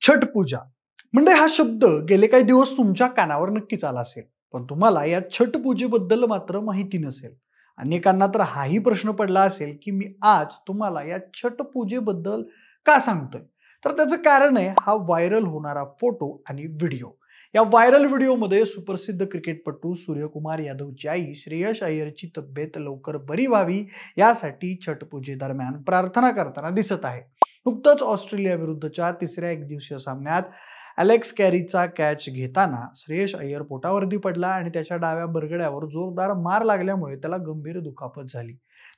छठ पूजा म्हणजे हा शब्द गेले काही दिवस तुमच्या कानावर नक्कीच आला असेल, पण तुम्हाला या छठ पूजेबद्दल मात्र माहिती नसेल. अनेकांना तर हाही प्रश्न पडला असेल की मी आज तुम्हाला या छठ पूजेबद्दल का सांगतोय. तर त्याचं कारण आहे हा व्हायरल होणारा फोटो आणि व्हिडिओ. या व्हायरल व्हिडिओमध्ये सुप्रसिद्ध क्रिकेटपटू सूर्यकुमार यादवची आई श्रेयस अय्यरची तब्येत लवकर बरी व्हावी यासाठी छठ पूजेदरम्यान प्रार्थना करताना दिसत आहे. नुकतंच ऑस्ट्रेलिया विरुद्धच्या तिसऱ्या एकदिवसीय सामन्यात अलेक्स कॅरीचा कॅच घेताना श्रेयस अय्यर पोटावरती पडला आणि त्याच्या डाव्या बरगड्यावर जोरदार मार लागल्यामुळे त्याला गंभीर दुखापत झाली.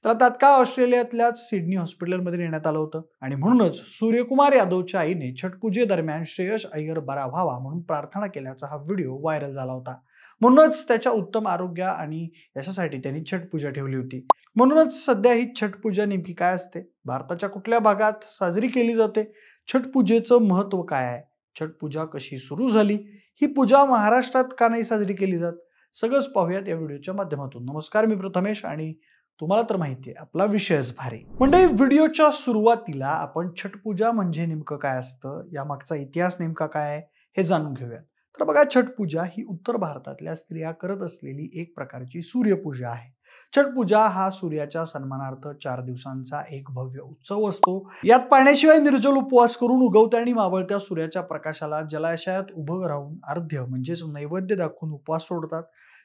त्याला तात्काळ ऑस्ट्रेलियातल्याच सिडनी हॉस्पिटलमध्ये नेण्यात आलं होतं आणि म्हणूनच सूर्यकुमार यादवच्या आईने छठपूजेदरम्यान श्रेयस अय्यर बरा व्हावा म्हणून प्रार्थना केल्याचा हा व्हिडिओ व्हायरल झाला होता. म्हणूनच त्याच्या उत्तम आरोग्य आणि यशासाठी त्यांनी छठपूजा ठेवली होती. म्हणूनच सध्या ही छठपूजा नेमकी काय असते, भारताच्या कुठल्या भागात साजरी केली जाते, छठपूजेचं महत्व काय आहे, छठपूजा कशी सुरू झाली, ही पूजा महाराष्ट्रात का नाही साजरी केली जात, सगळंच पाहूयात या व्हिडिओच्या माध्यमातून. नमस्कार, मी प्रथमेश आणि तुम्हाला तर माहिती आहे आपला विषयच भारी. म्हणजे व्हिडिओच्या सुरुवातीला आपण छठपूजा म्हणजे नेमकं काय असतं, यामागचा इतिहास नेमका काय आहे हे जाणून घेऊयात. तर बघा, छठपूजा ही उत्तर भारतातल्या स्त्रिया करत असलेली एक प्रकारची सूर्यपूजा आहे. छठपूजा हा सूर्याच्या सन्मानार्थ 4 दिवसांचा एक भव्य उत्सव असतो. यात पाण्याशिवाय निर्जल उपवास करून उगवत्या आणि मावळत्या सूर्याच्या प्रकाशाला जलाशयात उभं राहून अर्ध्य म्हणजेच नैवेद्य दाखवून उपवास सोडतात.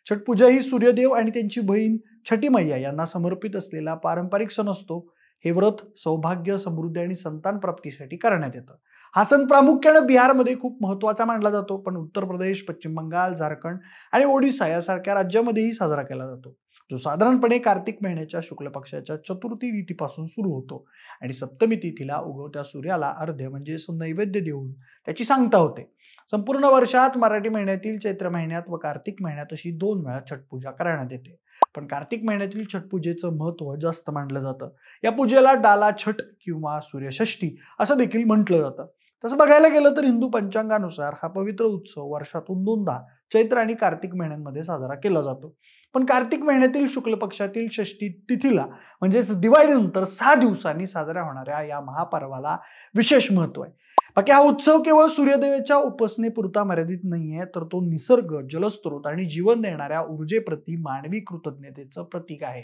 छठपूजा ही सूर्यदेव आणि त्यांची बहीण छठी मैया यांना समर्पित असलेला पारंपरिक सण असतो. हे व्रत सौभाग्य, समृद्धी आणि संतान प्राप्तीसाठी करण्यात येतं. हा सण प्रामुख्याने बिहारमध्ये खूप महत्वाचा मानला जातो, पण उत्तर प्रदेश, पश्चिम बंगाल, झारखंड आणि ओडिशा यासारख्या राज्यामध्येही साजरा केला जातो, जो साधारणपणे कार्तिक महिन्याच्या शुक्ल पक्षाच्या चतुर्थी तिथीपासून सुरू होतो आणि सप्तमी तिथीला उगवत्या सूर्याला अर्ध्य म्हणजेच नैवेद्य देऊन त्याची सांगता होते. संपूर्ण वर्षात मराठी महिन्यातील चैत्र महिन्यात व कार्तिक महिन्यात अशी 2 वेळा छठपूजा करण्यात येते. पण कार्तिक महिन्यातील छठपूजेचं महत्व जास्त मानलं जातं. या पूजेला डाला छठ किंवा सूर्यषष्ठी असं देखील म्हटलं जातं. तसं बघायला गेलं तर हिंदू पंचांगानुसार हा पवित्र उत्सव वर्षातून 2दा चैत्र आणि कार्तिक महिन्यांमध्ये साजरा केला जातो. पण कार्तिक महिन्यातील शुक्ल पक्षातील षष्ठी तिथीला म्हणजेच दिवाळीनंतर 6 दिवसांनी साजरा होणाऱ्या या महापर्वाला विशेष महत्व आहे. बाकी हा उत्सव केवळ सूर्यदेवाच्या उपासनेपुरता मर्यादित नाहीये, तर तो निसर्ग, जलस्रोत आणि जीवन देणाऱ्या ऊर्जेप्रती मानवी कृतज्ञतेचं प्रतीक आहे.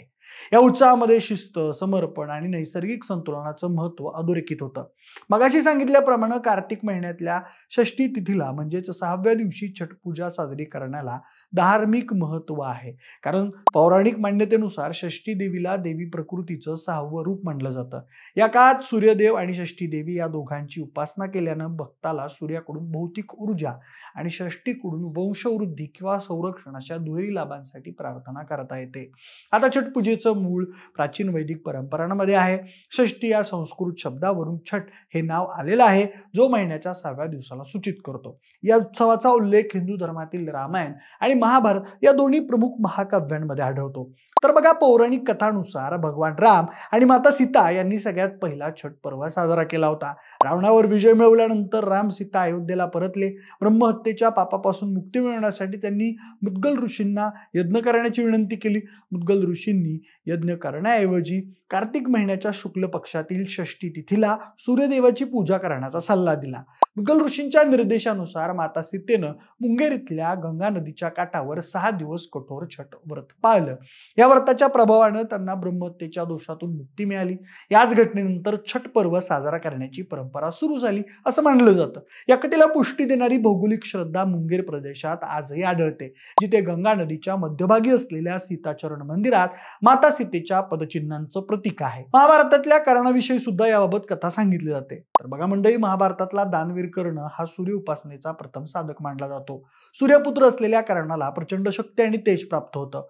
या उत्सवामध्ये शिस्त, समर्पण आणि नैसर्गिक संतुलनाचं महत्व अधोरेखित होतं. मगाशी सांगितल्याप्रमाणे कार्तिक महिन्यातल्या षष्ठी तिथीला म्हणजेच 6व्या दिवशी छठपूजा साजरी करण्याला धार्मिक महत्व आहे. कारण पौराणिक मान्यतेनुसार षष्ठी देवीला देवी प्रकृतीचं 6वं रूप मानलं जातं. या काळात सूर्यदेव आणि षष्ठी देवी या दोघांची उपासना केल्यानं भक्ताला सूर्याकडून भौतिक ऊर्जा आणि षष्ठीकडून वंशवृद्धी किंवा संरक्षण अशा दुहेरी लाभांसाठी प्रार्थना करता येते. आता छठपूजेचं मूळ प्राचीन वैदिक परंपरांमध्ये आहे. षष्ठी या संस्कृत शब्दावरून छठ हे नाव आलेलं आहे, जो महिन्याच्या 6व्या दिवसाला सूचित करतो. या उत्सवाचा उल्लेख हिंदू धर्मातील रामायण आणि महाभारत या दोन्ही प्रमुख महाकाव्यांमध्ये आढळतो. तर बघा, पौराणिक कथानुसार भगवान राम आणि माता सीता यांनी सगळ्यात पहिला छठ पर्व साजरा केला होता. रावणावर विजय मिळवल्यानंतर राम सीता अयोध्येला परतले. ब्रह्महत्येच्या पापापासून मुक्ती मिळवण्यासाठी त्यांनी मुद्गल ऋषींना यज्ञ करण्याची विनंती केली. मुद्गल ऋषींनी यज्ञ करण्याऐवजी कार्तिक महिन्याच्या शुक्ल पक्षातील षष्ठी तिथीला सूर्यदेवाची पूजा करण्याचा सल्ला दिला. मुद्गल ऋषींच्या निर्देशानुसार माता सीतेनं मुंगेर इथल्या गंगा नदीच्या काठावर 6 दिवस कठोर छठ व्रत पाळलं. या व्रताच्या प्रभावानं त्यांना ब्रह्महत्येच्या दोषातून मुक्ती मिळाली. याच घटनेनंतर छठ पर्व साजरा करण्याची परंपरा सुरू झाली असं मानलं जातं. या कथेला पुष्टी देणारी भौगोलिक श्रद्धा मुंगेर प्रदेशात आजही आढळते, जिथे गंगा नदीच्या मध्यभागी असलेल्या सीताचरण मंदिरात माता सीतेच्या पदचिन्हांचं प्रतीक आहे. महाभारतातल्या कर्णाविषयी सुद्धा याबाबत कथा सांगितली जाते. तर बघा मंडळी, महाभारतातला दानवीर कर्ण हा सूर्य उपासनेचा प्रथम साधक मानला जातो. सूर्यपुत्र असलेल्या कर्णाला प्रचंड शक्ती आणि तेज प्राप्त होतं.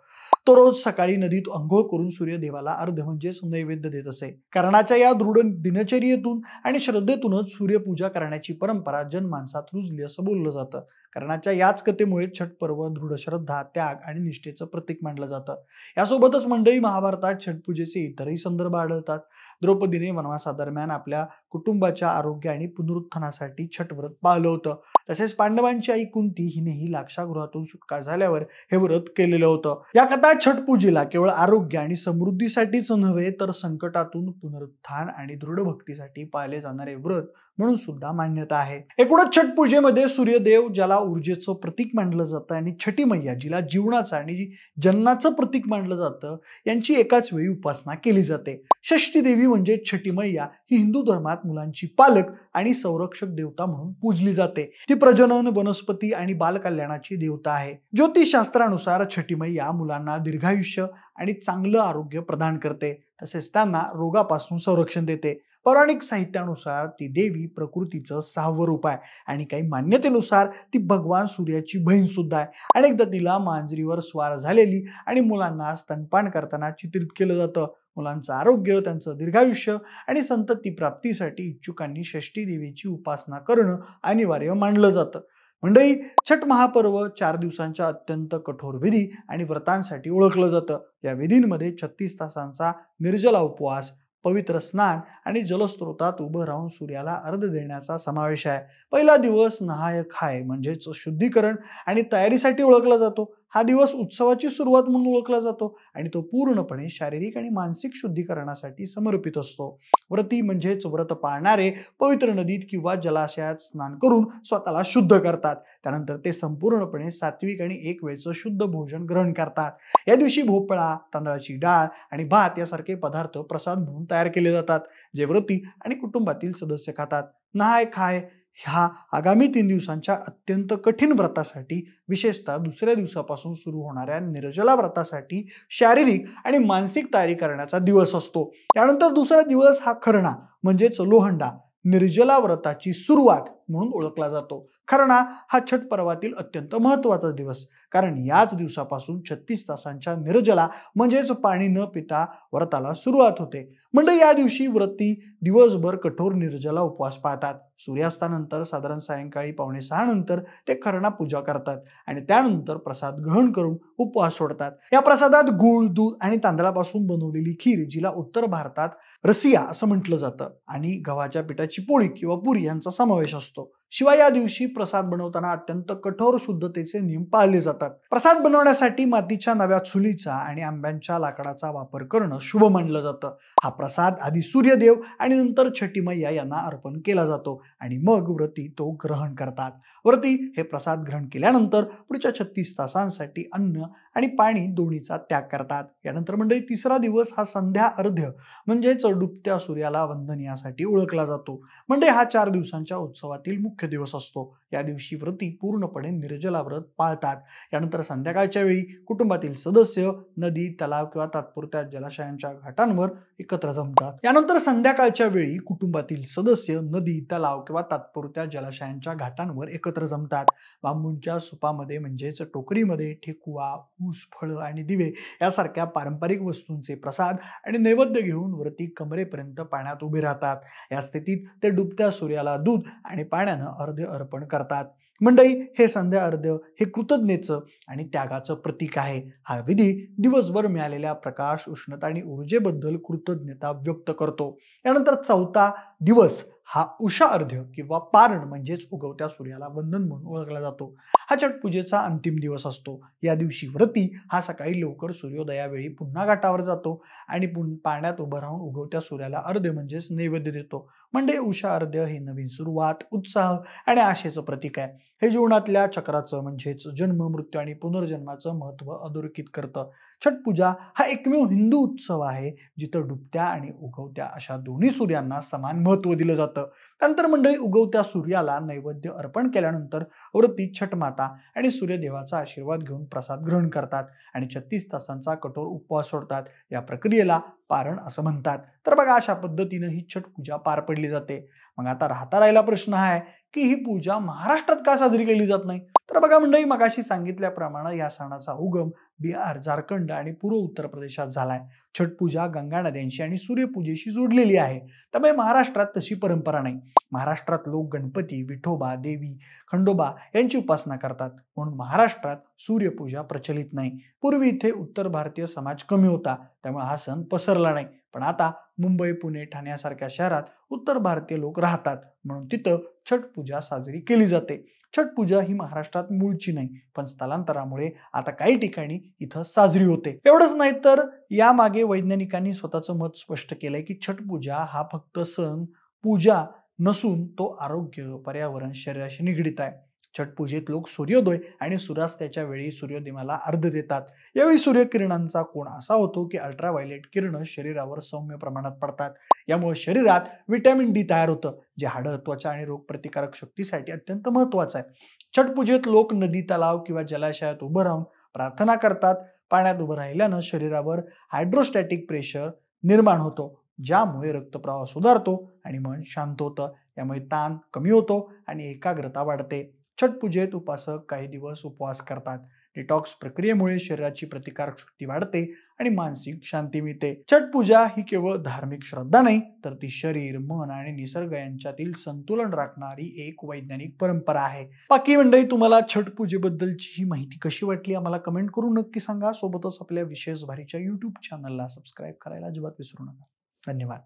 तो रोज सकाळी नदीत अंघोळ करून सूर्यदेवाला अर्घ्य म्हणजेच नैवेद्य देत असे. कर्णाच्या या दृढ दिनचर्येतून आणि श्रद्धेतूनच सूर्यपूजा करण्याची परंपरा जनमानसात रुजली असं बोललं जातं. कर्णाच्या याच कथेमुळे छठ पर्व दृढ श्रद्धा, त्याग आणि निष्ठेचं प्रतीक मानलं जातं. यासोबतच मंडळी महाभारतात छठपूजेचे इतरही संदर्भ आढळतात. द्रौपदीने वनवासादरम्यान आपल्या कुटुंबाच्या आरोग्य आणि पुनरुत्थानासाठी छठ व्रत पाळलं होतं. तसेच पांडवांची आई कुंती हिनेही लाक्षागृहातून सुटका झाल्यावर हे व्रत केलेलं होतं. या कथा छठ पूजेला केवळ आरोग्य आणि समृद्धीसाठीच नव्हे तर संकटातून पुनरुत्थान आणि दृढ भक्तीसाठी पाळले जाणारे व्रत म्हणून सुद्धा मान्यता आहे. एकूणच छठ पूजेमध्ये सूर्यदेव ज्याला ऊर्जेचं प्रतीक मानलं जातं आणि छठी मैया जिला जीवनाचं आणि जन्नाचं प्रतीक मानलं जातं यांची एकाच वेळी उपासना केली जाते. षष्ठी देवी म्हणजे छठी मैया ही हिंदू धर्मात मुलांची पालक आणि संरक्षक देवता म्हणून पूजली जाते. ती प्रजनन, वनस्पती आणि बालकल्याणाची देवता आहे. ज्योतिषशास्त्रानुसार छठी मैया मुलांना दीर्घायुष्य आणि चांगलं आरोग्य प्रदान करते, तसेच त्यांना रोगापासून संरक्षण देते. पौराणिक साहित्यानुसार ती देवी प्रकृतीचं 6वं रूप आहे आणि काही मान्यतेनुसार ती भगवान सूर्याची बहीण सुद्धा आहे. अनेकदा तिला मांजरीवर स्वार झालेली आणि मुलांना स्तनपान करताना चित्रित केलं जातं. मुलांचं आरोग्य, त्यांचं दीर्घायुष्य आणि संतती प्राप्तीसाठी इच्छुकांनी षष्ठी देवीची उपासना करणं अनिवार्य मानलं जातं. मंडळी, छठ महापर्व 4 दिवसांच्या अत्यंत कठोर विधी आणि व्रतांसाठी ओळखलं जातं. या विधींमध्ये 36 तासांचा निर्जला उपवास, पवित्र स्नान आणि जलस्रोतात उभं राहून सूर्याला अर्घ्य देण्याचा समावेश आहे. पहिला दिवस नहाय खाय म्हणजेच शुद्धीकरण आणि तयारीसाठी ओळखला जातो. हा दिवस उत्सवाची सुरुवात म्हणून ओळखला जातो आणि तो पूर्णपणे शारीरिक आणि मानसिक शुद्धीकरणासाठी समर्पित असतो. व्रती म्हणजेच व्रत पाळणारे पवित्र नदीत किंवा जलाशयात स्नान करून स्वतःला शुद्ध करतात. त्यानंतर ते संपूर्णपणे सात्विक आणि एक वेळचं शुद्ध भोजन ग्रहण करतात. या दिवशी भोपळा, तांदळाची डाळ आणि भात यासारखे पदार्थ प्रसाद म्हणून तयार केले जातात, जे व्रती आणि कुटुंबातील सदस्य खातात. नहाय खाय ह्या आगामी 3 दिवसांच्या अत्यंत कठीण व्रतासाठी, विशेषतः दुसऱ्या दिवसापासून सुरू होणाऱ्या निर्जला व्रतासाठी शारीरिक आणि मानसिक तयारी करण्याचा दिवस असतो. त्यानंतर दुसरा दिवस हा खरणा म्हणजेच लोहंडा, निर्जला व्रताची सुरुवात म्हणून ओळखला जातो. खरणा हा छठ पर्वातील अत्यंत महत्वाचा दिवस, कारण याच दिवसापासून 36 तासांच्या निर्जला म्हणजेच पाणी न पिता व्रताला सुरुवात होते. म्हणजे या दिवशी व्रती दिवसभर कठोर निर्जला उपवास पाळतात. सूर्यास्तानंतर साधारण सायंकाळी 5:45 नंतर ते खरणा पूजा करतात आणि त्यानंतर प्रसाद ग्रहण करून उपवास सोडतात. या प्रसादात गूळ, दूध आणि तांदळापासून बनवलेली खीर, जिला उत्तर भारतात रसिया असं म्हटलं जातं, आणि गव्हाच्या पिठाची पोळी किंवा पुरी यांचा समावेश असतो. शिवाय या दिवशी प्रसाद बनवताना अत्यंत कठोर शुद्धतेचे नियम पाळले जातात. प्रसाद बनवण्यासाठी मातीच्या नव्या चुलीचा आणि आंब्यांच्या लाकडाचा वापर करणं शुभ मानलं जातं. हा प्रसाद आधी सूर्यदेव आणि नंतर छठी मैया यांना अर्पण केला जातो आणि मग व्रती तो ग्रहण करतात. व्रती हे प्रसाद ग्रहण केल्यानंतर पुढच्या 36 तासांसाठी अन्न आणि पाणी दोन्हीचा त्याग करतात. यानंतर मंडळी, तिसरा दिवस हा संध्या अर्ध्य म्हणजेच डुबत्या सूर्याला वंदन यासाठी ओळखला जातो. म्हणजे हा 4 दिवसांच्या उत्सवातील मुख्य दिवस असतो. या दिवशी व्रती पूर्णपणे निर्जला व्रत पाळतात. यानंतर संध्याकाळच्या वेळी कुटुंबातील सदस्य नदी, तलाव किंवा तात्पुरत्या जलाशयांच्या घाटांवर एकत्र जमतात. यानंतर संध्याकाळच्या वेळी कुटुंबातील सदस्य नदी, तलाव किंवा तात्पुरत्या जलाशयांच्या घाटांवर एकत्र जमतात. बांबूंच्या सुपामध्ये म्हणजेच टोकरीमध्ये ठेकुआ, ऊस, फळं आणि दिवे यासारख्या पारंपरिक वस्तूंचे प्रसाद आणि नैवेद्य घेऊन व्रती कमरेपर्यंत पाण्यात उभे राहतात. या स्थितीत ते डुबत्या सूर्याला दूध आणि पाण्यानं अर्घ्य अर्पण करतात. मंडळी, हे संध्या अर्घ्य हे कृतज्ञतेचं आणि त्यागाचं प्रतीक आहे. हा विधी दिवसभर मिळालेल्या प्रकाश, उष्णता आणि ऊर्जेबद्दल कृतज्ञता व्यक्त करतो. यानंतर चौथा दिवस हा उषा अर्घ्य किंवा पारण म्हणजेच उगवत्या सूर्याला वंदन म्हणून ओळखला जातो. हा छठ पूजेचा अंतिम दिवस असतो. या दिवशी व्रती हा सकाळी लवकर सूर्योदयावेळी पुन्हा घाटावर जातो आणि पाण्यात उभं राहून उगवत्या सूर्याला अर्घ्य म्हणजेच नैवेद्य देतो. म्हणजे उषा अर्घ्य ही नवीन सुरुवात, उत्साह आणि आशेचं प्रतीक आहे. हे जीवनातल्या चक्राचं म्हणजेच जन्म, मृत्यू आणि पुनर्जन्माचं महत्व अधोरेखित करतं. छठ पूजा हा एकमेव हिंदू उत्सव आहे जिथं डुबत्या आणि उगवत्या अशा दोन्ही सूर्यांना समान महत्व दिलं जातं. त्यानंतर मंडळी, उगवत्या सूर्याला नैवेद्य अर्पण केल्यानंतर व्रती छठ माता आणि सूर्यदेवाचा आशीर्वाद घेऊन प्रसाद ग्रहण करतात आणि 36 तासांचा कठोर उपवास सोडतात. या प्रक्रियेला पारण असं म्हणतात. तर बघा, अशा पद्धतीनं ही छठ पूजा पार पडली जाते. मग आता राहिला प्रश्न हा आहे की ही पूजा महाराष्ट्रात का साजरी केली जात नाही? तर बघा मंडळी, मगाशी सांगितल्याप्रमाणे या सणाचा उगम बिहार, झारखंड आणि पूर्व उत्तर प्रदेशात झालाय. छठ पूजा गंगा नद्यांशी आणि सूर्यपूजेशी जोडलेली आहे. त्यामुळे महाराष्ट्रात तशी परंपरा नाही. महाराष्ट्रात लोक गणपती, विठोबा, देवी, खंडोबा यांची उपासना करतात. म्हणून महाराष्ट्रात सूर्यपूजा प्रचलित नाही. पूर्वी इथे उत्तर भारतीय समाज कमी होता, त्यामुळे हा सण पसरला नाही. पण आता मुंबई, पुणे, ठाणे यासारख्या शहरात उत्तर भारतीय लोक राहतात, म्हणून तिथं छठ पूजा साजरी केली जाते. छठ पूजा ही महाराष्ट्रात मूळची नाही, पण स्थलांतरामुळे आता काही ठिकाणी इथं साजरी होते. एवढंच नाही तर यामागे वैज्ञानिकांनी स्वतःचं मत स्पष्ट केलंय की छठ पूजा हा फक्त सण, पूजा नसून तो आरोग्य, पर्यावरण, शरीराशी निगडीत आहे. छठ पूजेत लोक सूर्योदय आणि सूर्यास्ताच्या वेळी सूर्योदयाला अर्घ्य देतात. यावेळी सूर्यकिरणांचा कोन असा होतो की अल्ट्राव्हायोलेट किरण शरीरावर सौम्य प्रमाणात पडतात. यामुळे शरीरात व्हिटॅमिन डी तयार होतं, जे हाडं, त्वचा आणि रोगप्रतिकारक शक्तीसाठी अत्यंत महत्वाचं आहे. छठ पूजेत लोक नदी, तलाव किंवा जलाशयात उभं राहून प्रार्थना करतात. पाण्यात उभं राहिल्यानं शरीरावर हायड्रोस्टॅटिक प्रेशर निर्माण होतो, ज्यामुळे रक्तप्रवाह सुधारतो आणि मन शांत होतं. यामुळे ताण कमी होतो आणि एकाग्रता वाढते. छठ पूजेत उपासक काही दिवस उपवास करतात. डिटॉक्स प्रक्रियेमुळे शरीराची प्रतिकारक शक्ती वाढते आणि मानसिक शांती मिळते. छठ पूजा ही केवळ धार्मिक श्रद्धा नाही, तर ती शरीर, मन आणि निसर्ग यांच्यातील संतुलन राखणारी एक वैज्ञानिक परंपरा आहे. बाकी मंडळी, तुम्हाला छठ पूजेबद्दलची ही माहिती कशी वाटली आम्हाला कमेंट करून नक्की सांगा. सोबतच आपल्या विशेष भारीच्या YouTube चॅनलला सबस्क्राईब करायला अजिबात विसरू नका. धन्यवाद.